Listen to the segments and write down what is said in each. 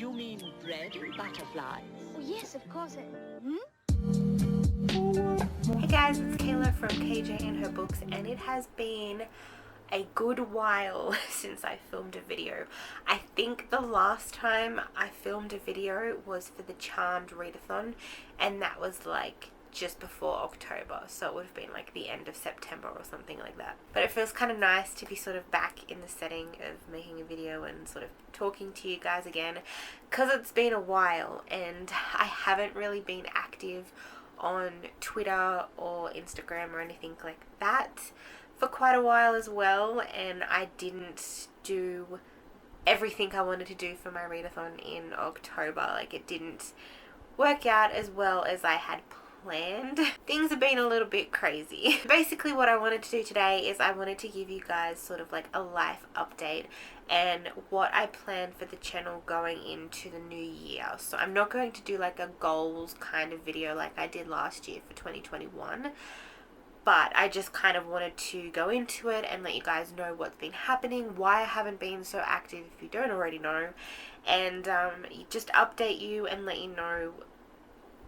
You mean bread and butterflies? Oh, yes, of course. Hey guys, it's Kayla from KJ and Her Books, and it has been a good while since I filmed a video. I think the last time I filmed a video was for the Charmed readathon, and that was like just before October, so it would have been like the end of September or something like that. But it feels kind of nice to be sort of back in the setting of making a video and sort of talking to you guys again, because it's been a while and I haven't really been active on Twitter or Instagram or anything like that for quite a while as well, and I didn't do everything I wanted to do for my readathon in October. Like, it didn't work out as well as I had planned. Things have been a little bit crazy. Basically what I wanted to do today is I wanted to give you guys sort of like a life update and what I plan for the channel going into the new year. So I'm not going to do like a goals kind of video like I did last year for 2021. But I just kind of wanted to go into it and let you guys know what's been happening, why I haven't been so active if you don't already know, and just update you and let you know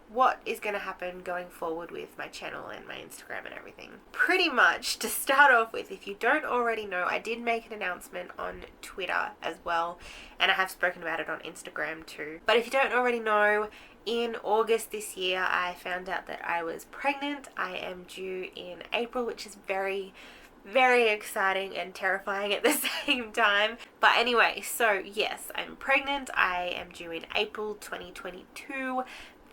what is going to happen going forward with my channel and my Instagram and everything. Pretty much, to start off with, if you don't already know, I did make an announcement on Twitter as well, and I have spoken about it on Instagram too. But if you don't already know, in August this year I found out that I was pregnant. I am due in April, which is very exciting and terrifying at the same time. But anyway, so yes, I'm pregnant. I am due in April 2022.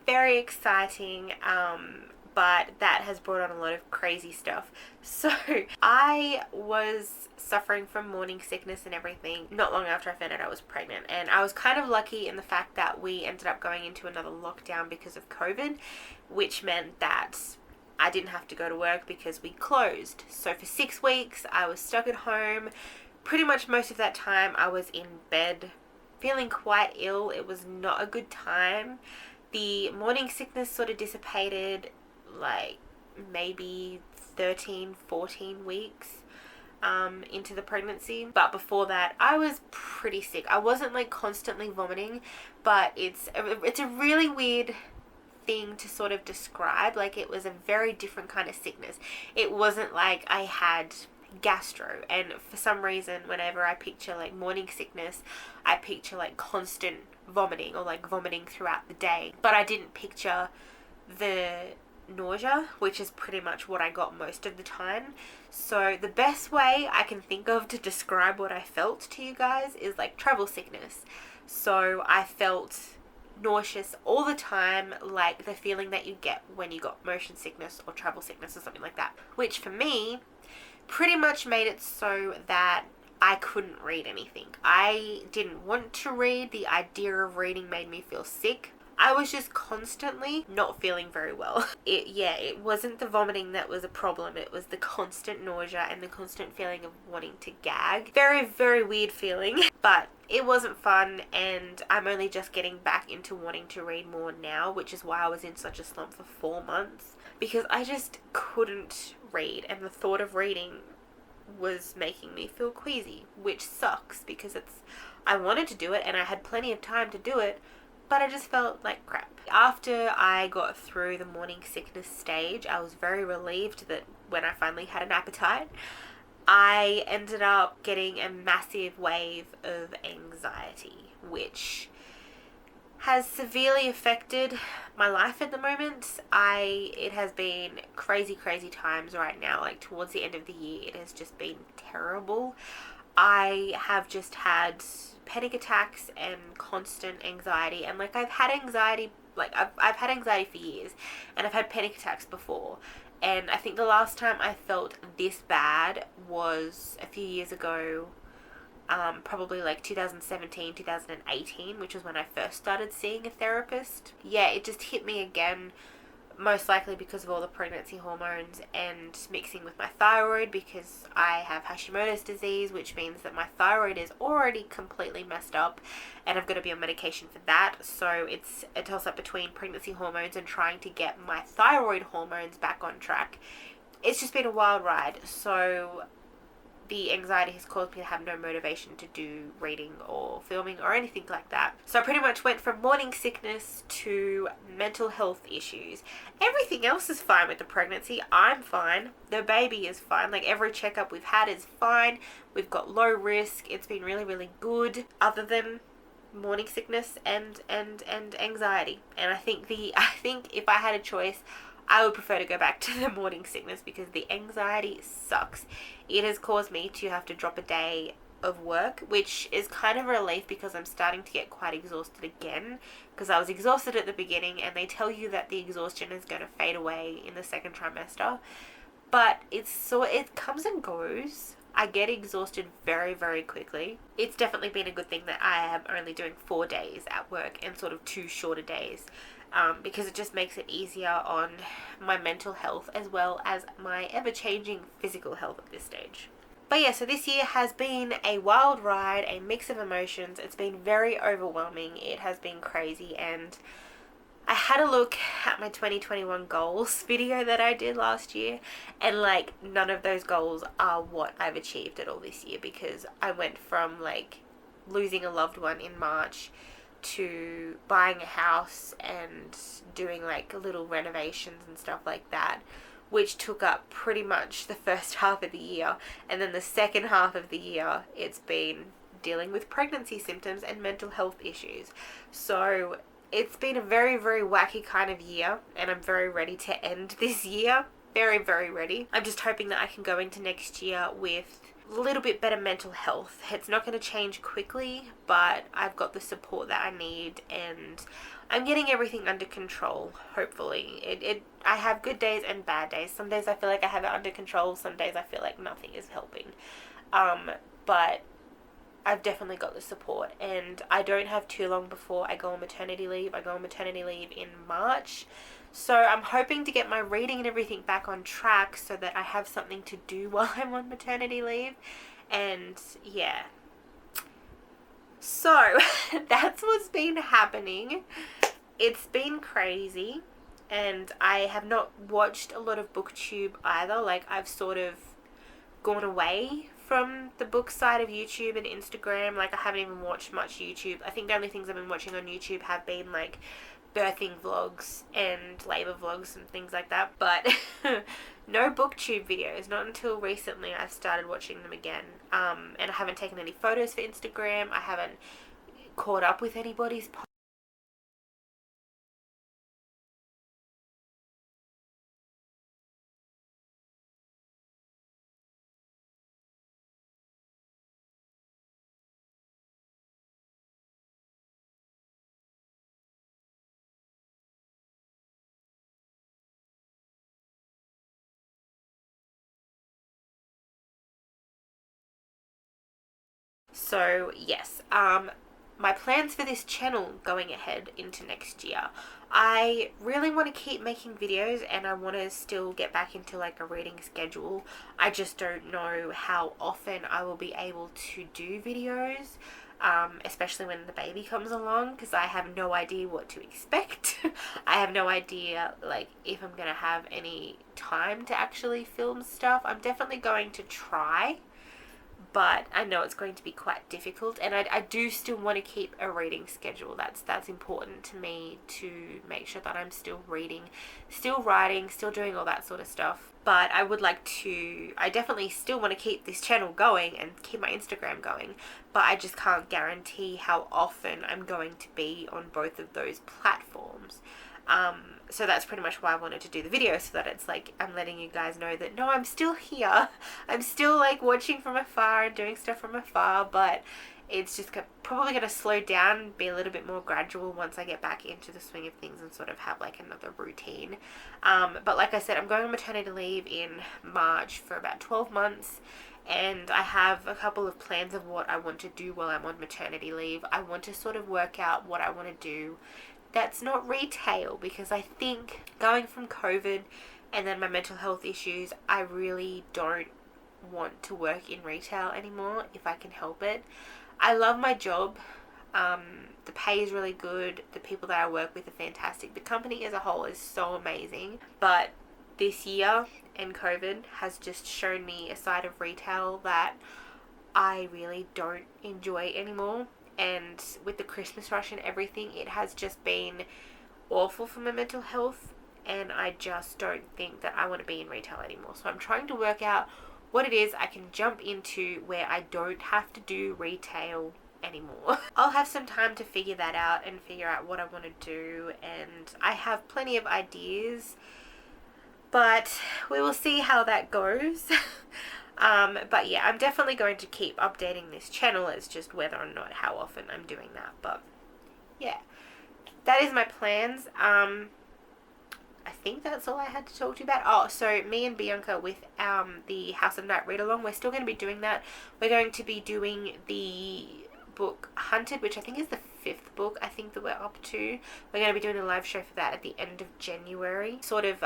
Very exciting, but that has brought on a lot of crazy stuff. So I was suffering from morning sickness and everything not long after I found out I was pregnant, and I was kind of lucky in the fact that we ended up going into another lockdown because of COVID, which meant that I didn't have to go to work because we closed. So for 6 weeks I was stuck at home. Pretty much most of that time I was in bed feeling quite ill. It was not a good time. The morning sickness sort of dissipated like maybe 13, 14 weeks into the pregnancy. But before that, I was pretty sick. I wasn't like constantly vomiting, but it's a really weird thing to sort of describe. Like, it was a very different kind of sickness. It wasn't like I had gastro, and for some reason whenever I picture like morning sickness, I picture like constant vomiting or like vomiting throughout the day. But I didn't picture the nausea, which is pretty much what I got most of the time. So the best way I can think of to describe what I felt to you guys is like travel sickness. So I felt nauseous all the time, like the feeling that you get when you got motion sickness or travel sickness or something like that, which for me pretty much made it so that I couldn't read anything. I didn't want to read. The idea of reading made me feel sick. I was just constantly not feeling very well. It wasn't the vomiting that was a problem. It was the constant nausea and the constant feeling of wanting to gag. Very weird feeling, but it wasn't fun, and I'm only just getting back into wanting to read more now, which is why I was in such a slump for 4 months, because I just couldn't read, and the thought of reading was making me feel queasy, which sucks because I wanted to do it and I had plenty of time to do it, but I just felt like crap. After I got through the morning sickness stage, I was very relieved that when I finally had an appetite, I ended up getting a massive wave of anxiety, which has severely affected my life at the moment. It has been crazy times right now. Like, towards the end of the year, it has just been terrible. I have just had panic attacks and constant anxiety, and like I've had anxiety for years, and I've had panic attacks before. And I think the last time I felt this bad was a few years ago, probably like 2017, 2018, which was when I first started seeing a therapist. Yeah, it just hit me again, most likely because of all the pregnancy hormones and mixing with my thyroid, because I have Hashimoto's disease, which means that my thyroid is already completely messed up and I'm going to be on medication for that. So it's a toss-up between pregnancy hormones and trying to get my thyroid hormones back on track. It's just been a wild ride. So the anxiety has caused me to have no motivation to do reading or filming or anything like that. So I pretty much went from morning sickness to mental health issues. Everything else is fine with the pregnancy. I'm fine. The baby is fine. Like, every checkup we've had is fine. We've got low risk. It's been really, really good, other than morning sickness and anxiety. And I think if I had a choice, I would prefer to go back to the morning sickness, because the anxiety sucks. It has caused me to have to drop a day of work, which is kind of a relief, because I'm starting to get quite exhausted again, because I was exhausted at the beginning, and they tell you that the exhaustion is going to fade away in the second trimester, but it comes and goes. I get exhausted very, very quickly. It's definitely been a good thing that I am only doing 4 days at work and sort of 2 shorter days, because it just makes it easier on my mental health as well as my ever-changing physical health at this stage. But yeah, so this year has been a wild ride, a mix of emotions. It's been very overwhelming. It has been crazy, and I had a look at my 2021 goals video that I did last year, and like, none of those goals are what I've achieved at all this year, because I went from like losing a loved one in March to buying a house and doing like little renovations and stuff like that, which took up pretty much the first half of the year. And then the second half of the year, it's been dealing with pregnancy symptoms and mental health issues. So it's been a very, very wacky kind of year, and I'm very ready to end this year. Very, very ready. I'm just hoping that I can go into next year with a little bit better mental health. It's not going to change quickly, but I've got the support that I need, and I'm getting everything under control, hopefully. I have good days and bad days. Some days I feel like I have it under control. Some days I feel like nothing is helping. But I've definitely got the support, and I don't have too long before I go on maternity leave. I go on maternity leave in March. So I'm hoping to get my reading and everything back on track so that I have something to do while I'm on maternity leave. And yeah. So that's what's been happening. It's been crazy, and I have not watched a lot of BookTube either. Like, I've sort of gone away from the book side of YouTube and Instagram. Like, I haven't even watched much YouTube. I think the only things I've been watching on YouTube have been like birthing vlogs and labor vlogs and things like that, but no BookTube videos. Not until recently I've started watching them again, and I haven't taken any photos for Instagram. I haven't caught up with anybody's So yes, my plans for this channel going ahead into next year, I really want to keep making videos, and I want to still get back into like a reading schedule. I just don't know how often I will be able to do videos, especially when the baby comes along, because I have no idea what to expect. I have no idea like if I'm gonna have any time to actually film stuff. I'm definitely going to try, but I know it's going to be quite difficult, and I do still want to keep a reading schedule. That's important to me, to make sure that I'm still reading, still writing, still doing all that sort of stuff. But I definitely still want to keep this channel going and keep my Instagram going, but I just can't guarantee how often I'm going to be on both of those platforms. So that's pretty much why I wanted to do the video, so that it's like I'm letting you guys know that no, I'm still here. I'm still like watching from afar and doing stuff from afar, but it's just probably going to slow down, be a little bit more gradual once I get back into the swing of things and sort of have like another routine. But like I said, I'm going on maternity leave in March for about 12 months. And I have a couple of plans of what I want to do while I'm on maternity leave. I want to sort of work out what I want to do that's not retail, because I think going from COVID and then my mental health issues, I really don't want to work in retail anymore if I can help it. I love my job. The pay is really good. The people that I work with are fantastic. The company as a whole is so amazing. But this year, and COVID has just shown me a side of retail that I really don't enjoy anymore. And with the Christmas rush and everything, it has just been awful for my mental health, and I just don't think that I want to be in retail anymore. So I'm trying to work out what it is I can jump into where I don't have to do retail anymore. I'll have some time to figure that out and figure out what I want to do, and I have plenty of ideas, but we will see how that goes. But yeah, I'm definitely going to keep updating this channel. It's just whether or not how often I'm doing that. But yeah, that is my plans. I think that's all I had to talk to you about. Oh, so me and Bianca with the House of Night read along, we're still going to be doing that. We're going to be doing the book Hunted, which I think is the 5th book I think that we're up to. We're going to be doing a live show for that at the end of January. Sort of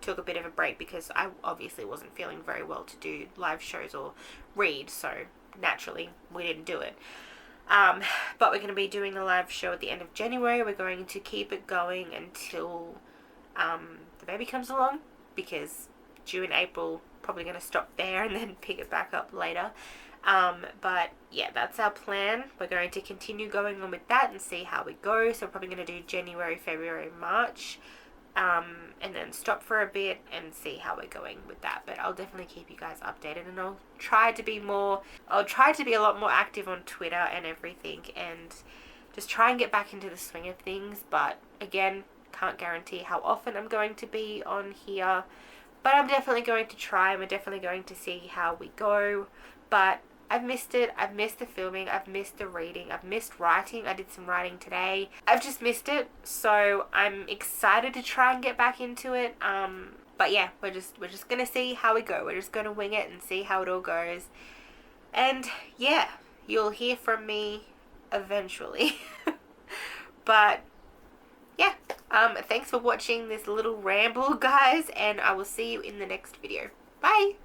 took a bit of a break because I obviously wasn't feeling very well to do live shows or read, so naturally we didn't do it. But we're going to be doing a live show at the end of January. We're going to keep it going until the baby comes along, because due in April, probably going to stop there and then pick it back up later. But yeah, that's our plan. We're going to continue going on with that and see how we go. So we're probably going to do January, February, March, and then stop for a bit and see how we're going with that. But I'll definitely keep you guys updated, and I'll try to be a lot more active on Twitter and everything, and just try and get back into the swing of things. But again, can't guarantee how often I'm going to be on here, but I'm definitely going to try, and we're definitely going to see how we go. But I've missed it. I've missed the filming. I've missed the reading. I've missed writing. I did some writing today. I've just missed it. So I'm excited to try and get back into it. But yeah, we're just gonna see how we go. We're just gonna wing it and see how it all goes. And yeah, you'll hear from me eventually. But yeah, thanks for watching this little ramble, guys, and I will see you in the next video. Bye!